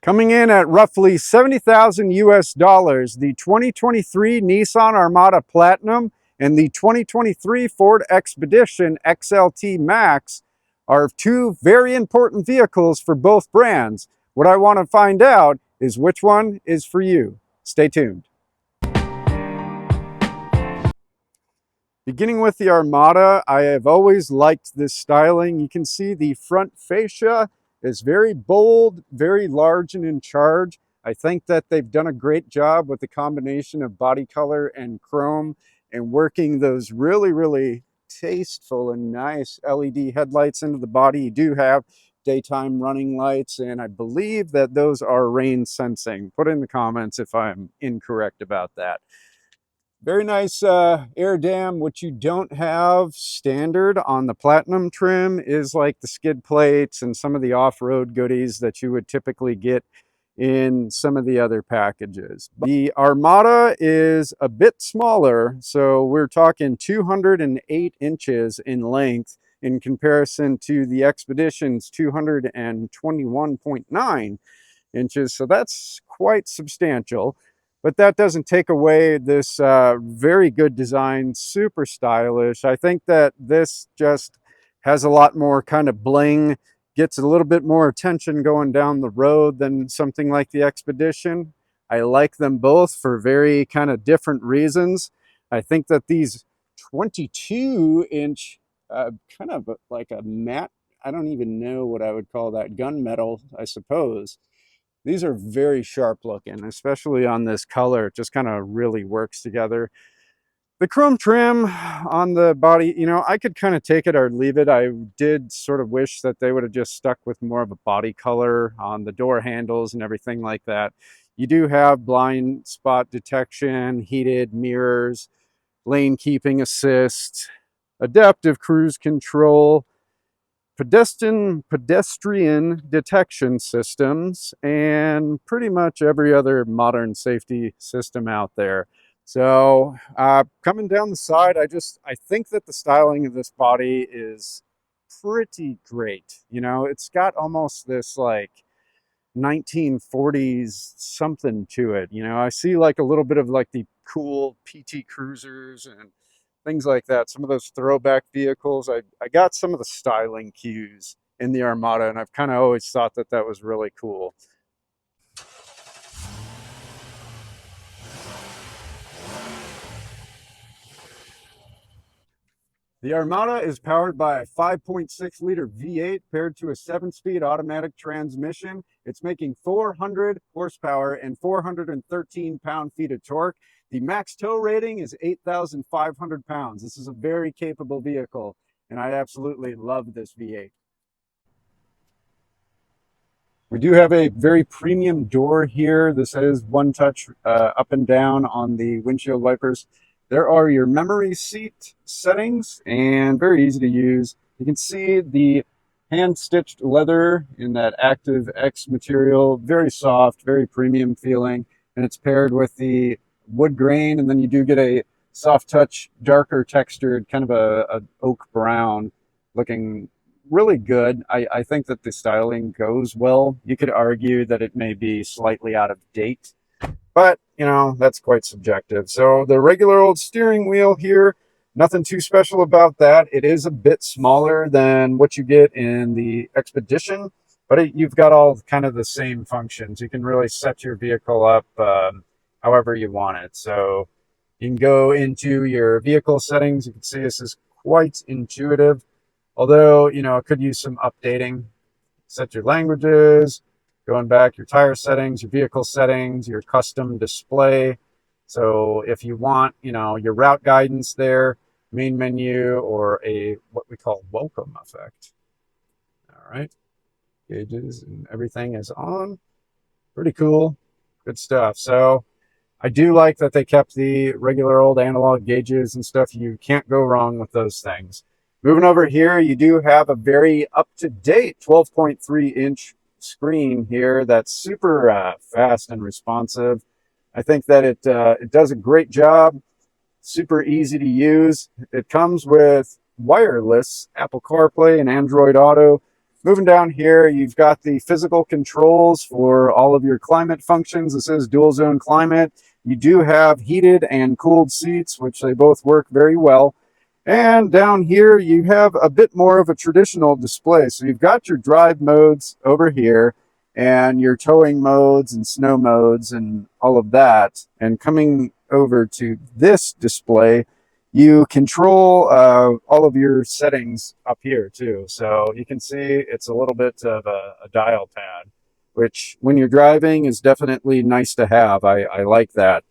Coming in at roughly 70,000 US dollars, the 2023 Nissan Armada Platinum and the 2023 Ford Expedition XLT Max are two very important vehicles for both brands. What I want to find out is which one is for you. Stay tuned. Beginning with the Armada, I have always liked this styling. You can see the front fascia is very bold, very large and in charge. I think that they've done a great job with the combination of body color and chrome and working those really tasteful and nice LED headlights into the body. You do have daytime running lights, and I believe that those are rain sensing. Put in the comments if I'm incorrect about that. Very nice air dam. What you don't have standard on the Platinum trim is like the skid plates and some of the off-road goodies that you would typically get in some of the other packages. The Armada is a bit smaller, so we're talking 208 inches in length in comparison to the Expedition's 221.9 inches, so that's quite substantial. But that doesn't take away this very good design, super stylish. I think that this just has a lot more kind of bling, gets a little bit more attention going down the road than something like the Expedition. I like them both for very kind of different reasons. I think that these 22-inch, kind of like a matte, I don't even know what I would call that, gunmetal, I suppose. These are very sharp looking, especially on this color. It just kind of really works together. The chrome trim on the body, you know, I could kind of take it or leave it. I did sort of wish that they would have just stuck with more of a body color on the door handles and everything like that. You do have blind spot detection, heated mirrors, lane keeping assist, adaptive cruise control, pedestrian detection systems, and pretty much every other modern safety system out there. So coming down the side, I think that the styling of this body is pretty great. You know, it's got almost this like 1940s something to it. You know, I see like a little bit of like the cool PT Cruisers and things like that. Some of those throwback vehicles. I got some of the styling cues in the Armada, and I've kind of always thought that that was really cool. The Armada is powered by a 5.6 liter V8 paired to a 7-speed automatic transmission. It's making 400 horsepower and 413 pound-feet of torque. The max tow rating is 8,500 pounds. This is a very capable vehicle, and I absolutely love this V8. We do have a very premium door here. This is one touch up and down on the windshield wipers. There are your memory seat settings, and very easy to use. You can see the hand-stitched leather in that Active X material, very soft, very premium feeling, and it's paired with the wood grain, and then you do get a soft touch, darker textured, kind of a oak brown looking really good. I think that the styling goes well. You could argue that it may be slightly out of date, but you know, that's quite subjective. So the regular old steering wheel here, nothing too special about that. It is a bit smaller than what you get in the Expedition, but you've got all kind of the same functions. You can really set your vehicle up however you want it. So you can go into your vehicle settings. You can see this is quite intuitive. Although, you know, it could use some updating. Set your languages, going back, your tire settings, your vehicle settings, your custom display. So if you want, you know, your route guidance there, main menu, or a what we call welcome effect. All right. Gauges and everything is on. Pretty cool. Good stuff. So I do like that they kept the regular old analog gauges and stuff. You can't go wrong with those things. Moving over here, you do have a very up-to-date 12.3-inch screen here that's super fast and responsive. I think that it does a great job, super easy to use. It comes with wireless Apple CarPlay and Android Auto. Moving down here, you've got the physical controls for all of your climate functions. This is dual zone climate. You do have heated and cooled seats, which they both work very well. And down here, you have a bit more of a traditional display. So you've got your drive modes over here and your towing modes and snow modes and all of that. And coming over to this display, you control all of your settings up here too. So you can see it's a little bit of a dial pad, which when you're driving is definitely nice to have. I like that.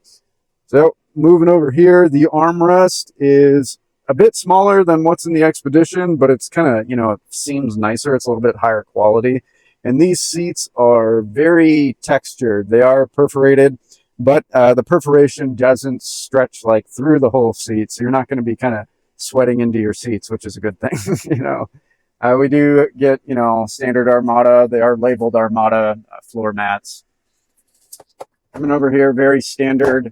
So moving over here, the armrest is a bit smaller than what's in the Expedition, but it's kind of, it seems nicer. It's a little bit higher quality. And these seats are very textured. They are perforated, but the perforation doesn't stretch like through the whole seat. So you're not going to be kind of sweating into your seats, which is a good thing. We do get, standard Armada. They are labeled Armada floor mats. Coming over here, very standard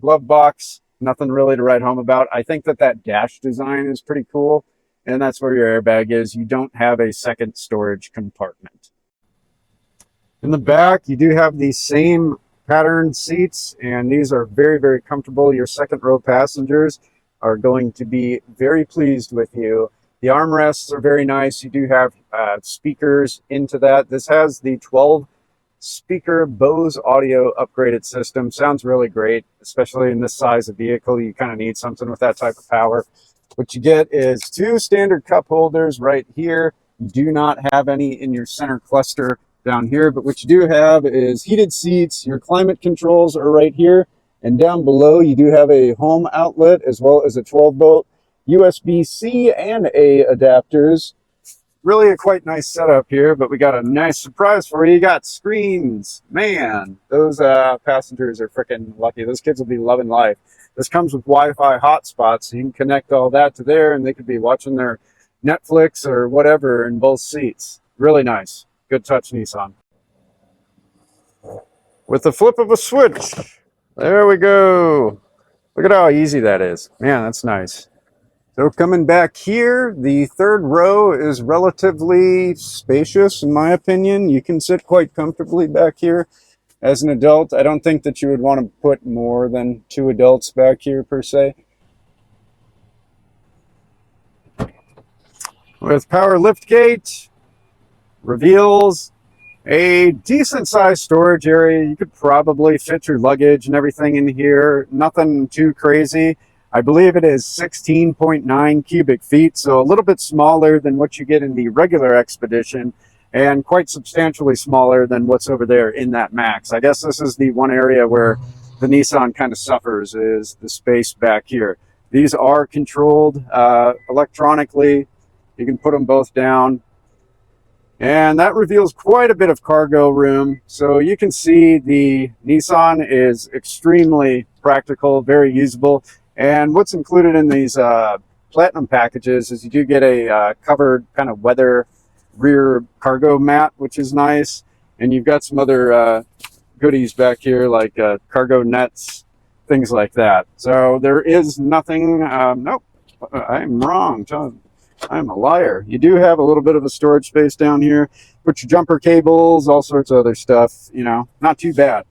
glove box. Nothing really to write home about. I think that dash design is pretty cool. And that's where your airbag is. You don't have a second storage compartment. In the back, you do have the same patterned seats, and these are very, very comfortable. Your second row passengers are going to be very pleased with you. The armrests are very nice. You do have speakers into that. This has the 12 speaker Bose audio upgraded system. Sounds really great, especially in this size of vehicle. You kind of need something with that type of power. What you get is 2 standard cup holders right here. You do not have any in your center cluster down here, but what you do have is heated seats. Your climate controls are right here, and down below you do have a home outlet as well as a 12-volt USB-C and A adapters. Really a quite nice setup here, but we got a nice surprise for you. You got screens. Man, those passengers are freaking lucky. Those kids will be loving life. This comes with Wi-Fi hotspots, so you can connect all that to there, and they could be watching their Netflix or whatever in both seats. Really nice. Good touch, Nissan. With the flip of a switch. There we go. Look at how easy that is. Man, that's nice. So coming back here, the third row is relatively spacious, in my opinion. You can sit quite comfortably back here. As an adult, I don't think that you would want to put more than 2 adults back here, per se. With power liftgate, reveals a decent-sized storage area. You could probably fit your luggage and everything in here. Nothing too crazy. I believe it is 16.9 cubic feet, so a little bit smaller than what you get in the regular Expedition, and quite substantially smaller than what's over there in that Max. I guess this is the one area where the Nissan kind of suffers, is the space back here. These are controlled electronically. You can put them both down. And that reveals quite a bit of cargo room. So you can see the Nissan is extremely practical, very usable. And what's included in these Platinum packages is you do get a covered kind of weather rear cargo mat, which is nice. And you've got some other goodies back here like cargo nets, things like that. So there is nothing, nope, I'm wrong. I'm a liar. You do have a little bit of a storage space down here. Put your jumper cables, all sorts of other stuff, not too bad.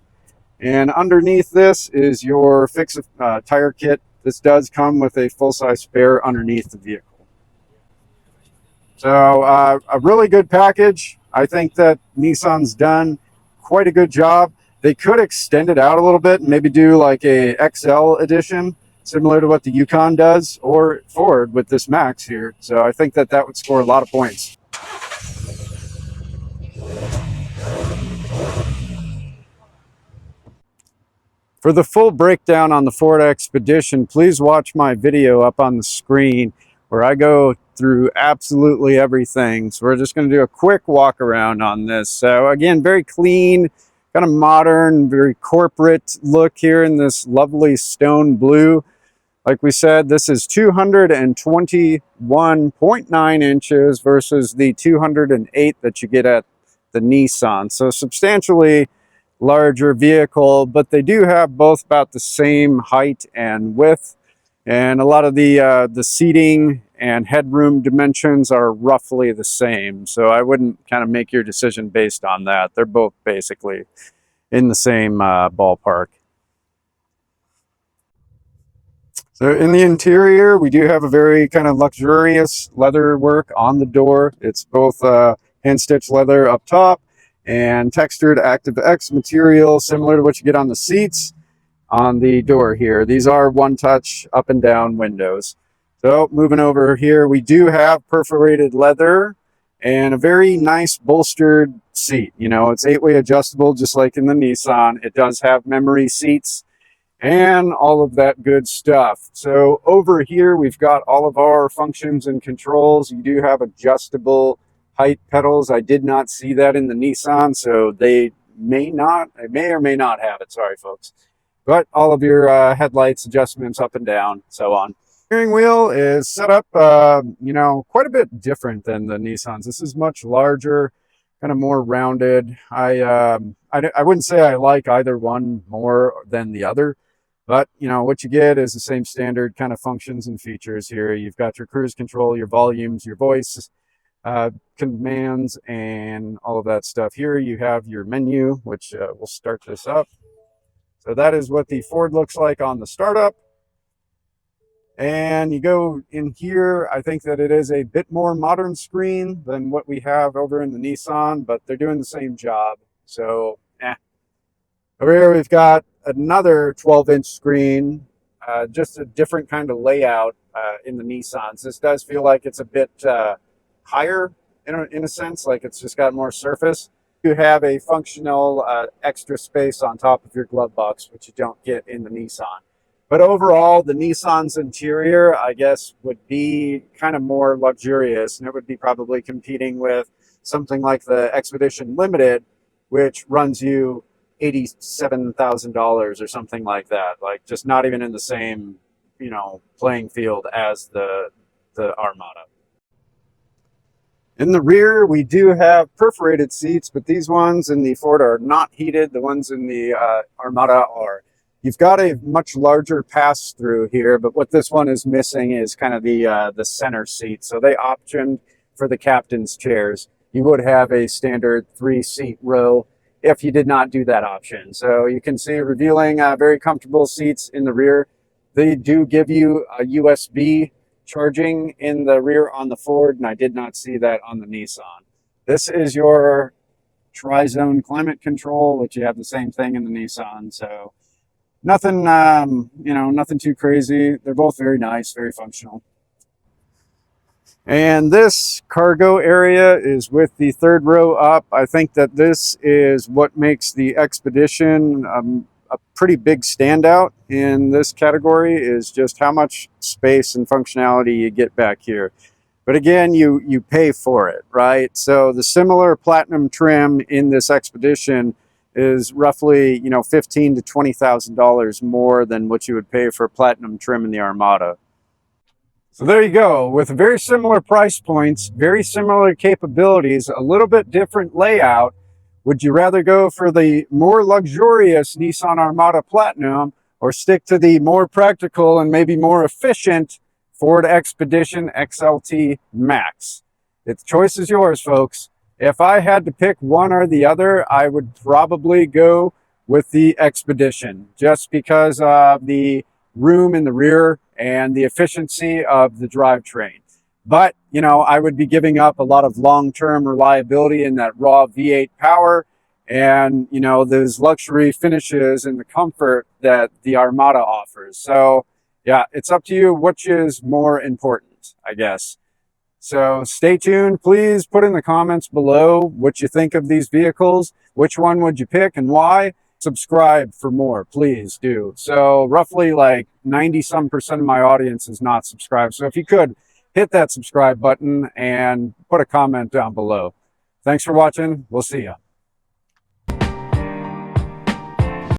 And underneath this is your fix tire kit. This does come with a full-size spare underneath the vehicle. So a really good package. I think that Nissan's done quite a good job. They could extend it out a little bit and maybe do like a XL edition, similar to what the Yukon does, or Ford with this Max here. So I think that would score a lot of points. For the full breakdown on the Ford Expedition, please watch my video up on the screen where I go through absolutely everything. So we're just going to do a quick walk around on this. So again, very clean, kind of modern, very corporate look here in this lovely stone blue. Like we said, this is 221.9 inches versus the 208 that you get at the Nissan. So substantially larger vehicle, but they do have both about the same height and width. And a lot of the seating and headroom dimensions are roughly the same. So I wouldn't kind of make your decision based on that. They're both basically in the same ballpark. So in the interior, we do have a very kind of luxurious leather work on the door. It's both hand-stitched leather up top and textured Active X material, similar to what you get on the seats on the door here. These are one-touch up and down windows. So moving over here, we do have perforated leather and a very nice bolstered seat. You know, it's 8-way adjustable, just like in the Nissan. It does have memory seats and all of that good stuff. So over here, we've got all of our functions and controls. You do have adjustable height pedals. I did not see that in the Nissan, so they may or may not have it. Sorry, folks. But all of your headlights, adjustments up and down, so on. Steering wheel is set up, you know, quite a bit different than the Nissans. This is much larger, kind of more rounded. I wouldn't say I like either one more than the other. But, you know, what you get is the same standard kind of functions and features here. You've got your cruise control, your volumes, your voice commands, and all of that stuff. Here you have your menu, which we'll start this up. So that is what the Ford looks like on the startup. And you go in here, I think that it is a bit more modern screen than what we have over in the Nissan, but they're doing the same job. So, Over here we've got another 12-inch screen, just a different kind of layout in the Nissans. This does feel like it's a bit higher in a sense, like it's just got more surface. You have a functional extra space on top of your glove box, which you don't get in the Nissan. But overall, the Nissan's interior, I guess, would be kind of more luxurious, and it would be probably competing with something like the Expedition Limited, which runs you $87,000 or something like that. Like, just not even in the same, you know, playing field as the Armada. In the rear, we do have perforated seats, but these ones in the Ford are not heated. The ones in the Armada are. You've got a much larger pass-through here, but what this one is missing is kind of the center seat. So they optioned for the captain's chairs. You would have a standard 3-seat row if you did not do that option. So you can see revealing very comfortable seats in the rear. They do give you a USB charging in the rear on the Ford, and I did not see that on the Nissan. This is your tri-zone climate control, which you have the same thing in the Nissan. So nothing, you know, nothing too crazy. They're both very nice, very functional. And this cargo area is with the third row up. I think that this is what makes the Expedition a pretty big standout in this category, is just how much space and functionality you get back here. But again, you pay for it, right? So the similar Platinum trim in this Expedition is roughly, you know, $15,000 to $20,000 more than what you would pay for Platinum trim in the Armada. So there you go, with very similar price points, very similar capabilities, a little bit different layout. Would you rather go for the more luxurious Nissan Armada Platinum or stick to the more practical and maybe more efficient Ford Expedition XLT Max? The choice is yours, folks. If I had to pick one or the other, I would probably go with the Expedition, just because of the room in the rear and the efficiency of the drivetrain. But, you know, I would be giving up a lot of long-term reliability in that raw V8 power and, you know, those luxury finishes and the comfort that the Armada offers. So, yeah, it's up to you which is more important, I guess. So stay tuned. Please put in the comments below what you think of these vehicles. Which one would you pick and why? Subscribe for more, please do. So roughly like 90-some% of my audience is not subscribed. So if you could hit that subscribe button and put a comment down below. Thanks for watching. We'll see ya.